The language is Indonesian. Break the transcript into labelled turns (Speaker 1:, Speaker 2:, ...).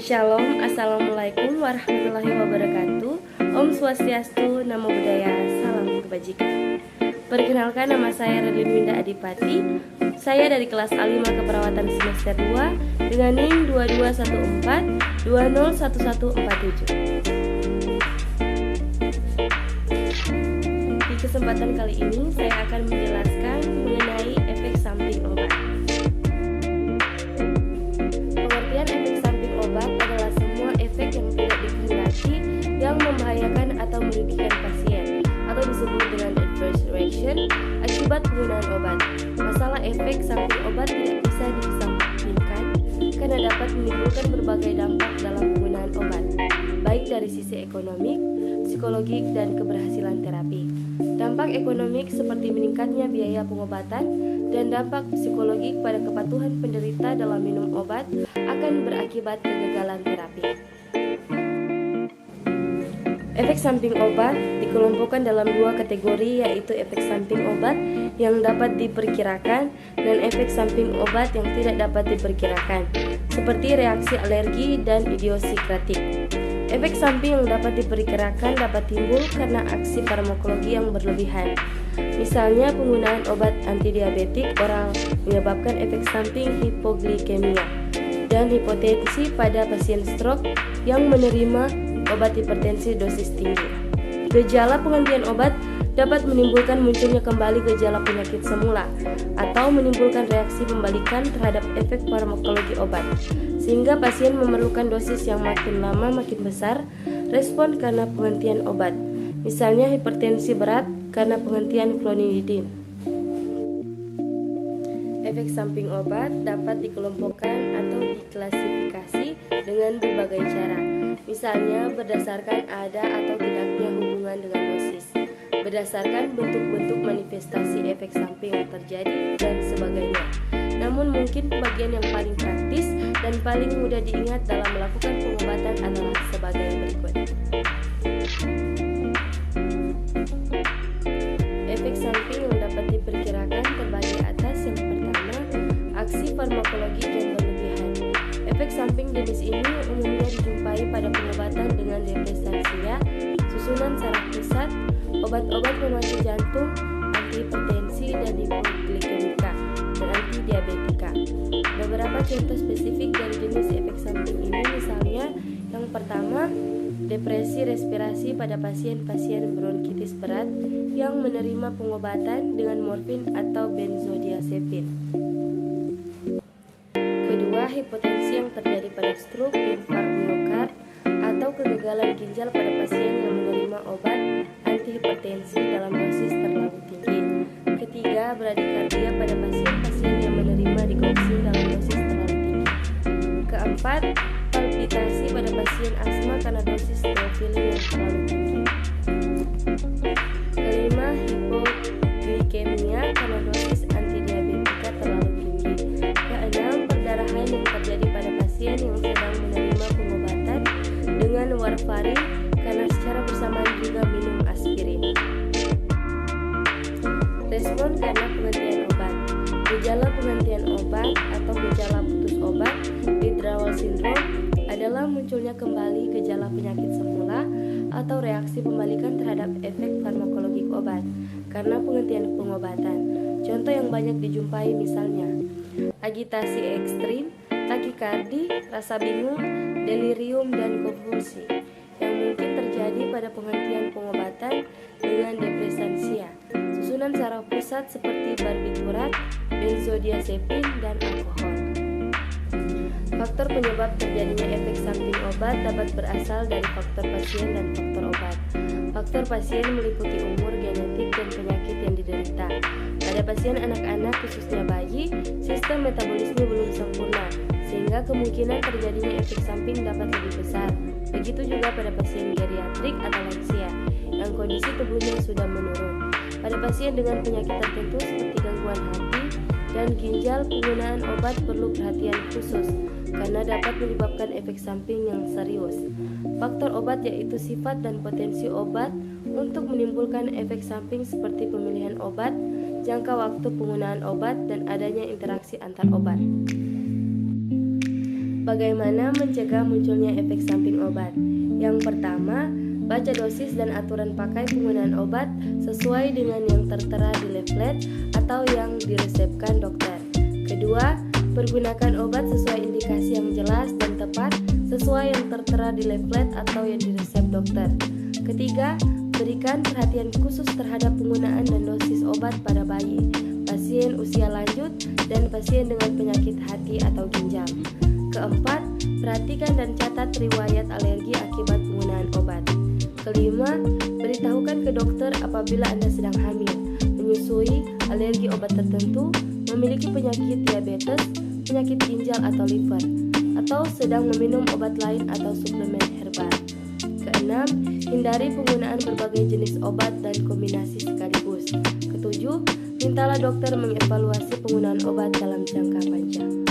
Speaker 1: Shalom, Assalamualaikum warahmatullahi wabarakatuh. Om Swastiastu, Namo Buddhaya, Salam Kebajikan. Perkenalkan, nama saya Relin Winda Adipati. Saya dari kelas A5 Keperawatan semester 2 dengan NIM 2214201147. Di kesempatan kali ini saya akan menjelaskan mengenai efek samping obat. Pengertian efek samping obat adalah semua efek yang tidak dikehendaki yang membahayakan atau merugikan pasien, atau disebut dengan adverse reaction akibat penggunaan obat. Masalah efek samping obat tidak bisa dikesampingkan karena dapat menimbulkan berbagai dampak dalam penggunaan obat, baik dari sisi ekonomik, psikologik, dan keberhasilan terapi. Dampak ekonomik seperti meningkatnya biaya pengobatan dan dampak psikologik pada kepatuhan penderita dalam minum obat akan berakibat kegagalan terapi. Efek samping obat dikelompokkan dalam dua kategori, yaitu efek samping obat yang dapat diperkirakan dan efek samping obat yang tidak dapat diperkirakan, seperti reaksi alergi dan idiosinkratik. Efek samping yang dapat diperkirakan dapat timbul karena aksi farmakologi yang berlebihan. Misalnya, penggunaan obat antidiabetik oral menyebabkan efek samping hipoglikemia dan hipotensi pada pasien stroke yang menerima obat hipertensi dosis tinggi. Gejala penggantian obat dapat menimbulkan munculnya kembali gejala penyakit semula atau menimbulkan reaksi pembalikan terhadap efek farmakologi obat, sehingga pasien memerlukan dosis yang makin lama makin besar respon karena penghentian obat. Misalnya hipertensi berat karena penghentian clonidine. Efek samping obat dapat dikelompokkan atau diklasifikasi dengan berbagai cara. Misalnya berdasarkan ada atau tidaknya hubungan dengan dosis, berdasarkan bentuk-bentuk manifestasi efek samping yang terjadi, dan sebagainya. Namun mungkin bagian yang paling praktis dan paling mudah diingat dalam melakukan pengobatan adalah sebagai berikut. Efek samping yang dapat diperkirakan terbagi atas. Yang pertama, aksi farmakologi yang berlebihan. Efek samping jenis ini umumnya dijumpai pada pengobatan dengan depresansia, susunan saraf pusat, obat-obat pemacu jantung, antihipertensi, dan hipoglikemika, dan antidiabetika. Beberapa contoh spesifik dari jenis efek samping ini misalnya, yang pertama, depresi respirasi pada pasien-pasien bronkitis berat yang menerima pengobatan dengan morfin atau benzodiazepin. Kedua, hipotensi yang terjadi pada stroke, infark miokard, atau kegagalan ginjal pada pasien yang menerima obat antihipertensi dalam dosis terlalu tinggi. Ketiga, bradikardia pada pasien-pasien yang menerima digoxin dalam dosis terlalu tinggi. Keempat, palpitasi pada pasien asma karena dosis theophylline yang terlalu tinggi. Kelima, hipoglikemia karena dosis antidiabetika terlalu tinggi. Keenam, perdarahan yang terjadi pada pasien yang sedang menerima pengobatan dengan warfarin karena secara bersamaan juga minum aspirin. Respon karena penghentian obat. Gejala penghentian obat atau gejala putus obat, withdrawal syndrome, adalah munculnya kembali gejala penyakit semula atau reaksi pembalikan terhadap efek farmakologik obat karena penghentian pengobatan. Contoh yang banyak dijumpai misalnya agitasi ekstrim, takikardi, rasa bingung, delirium, dan konvulsi yang mungkin terjadi pada penghentian pengobatan dengan depresansia, susunan saraf pusat seperti barbiturat, benzodiazepin, dan alkohol. Faktor penyebab terjadinya efek samping obat dapat berasal dari faktor pasien dan faktor obat. Faktor pasien meliputi umur, genetik, dan penyakit yang diderita. Pada pasien anak-anak, khususnya bayi, sistem metabolisme belum sempurna, sehingga kemungkinan terjadinya efek samping dapat lebih besar. Begitu juga pada pasien geriatrik atau lansia, yang kondisi tubuhnya sudah menurun. Pada pasien dengan penyakit tertentu seperti gangguan hati dan ginjal, penggunaan obat perlu perhatian khusus karena dapat menyebabkan efek samping yang serius. Faktor obat yaitu sifat dan potensi obat untuk menimbulkan efek samping seperti pemilihan obat, jangka waktu penggunaan obat, dan adanya interaksi antar obat. Bagaimana mencegah munculnya efek samping obat? Yang pertama, baca dosis dan aturan pakai penggunaan obat sesuai dengan yang tertera di leaflet atau yang diresepkan dokter. Kedua, pergunakan obat sesuai indikasi yang jelas dan tepat sesuai yang tertera di leaflet atau yang diresep dokter. Ketiga, berikan perhatian khusus terhadap penggunaan dan dosis obat pada bayi, pasien usia lanjut, dan pasien dengan penyakit hati atau ginjal. Keempat, perhatikan dan catat riwayat alergi akibat penggunaan obat. Kelima, beritahukan ke dokter apabila Anda sedang hamil, menyusui, alergi obat tertentu, memiliki penyakit diabetes, penyakit ginjal atau liver, atau sedang meminum obat lain atau suplemen herbal. Keenam, hindari penggunaan berbagai jenis obat dan kombinasi sekaligus. Ketujuh, mintalah dokter mengevaluasi penggunaan obat dalam jangka panjang.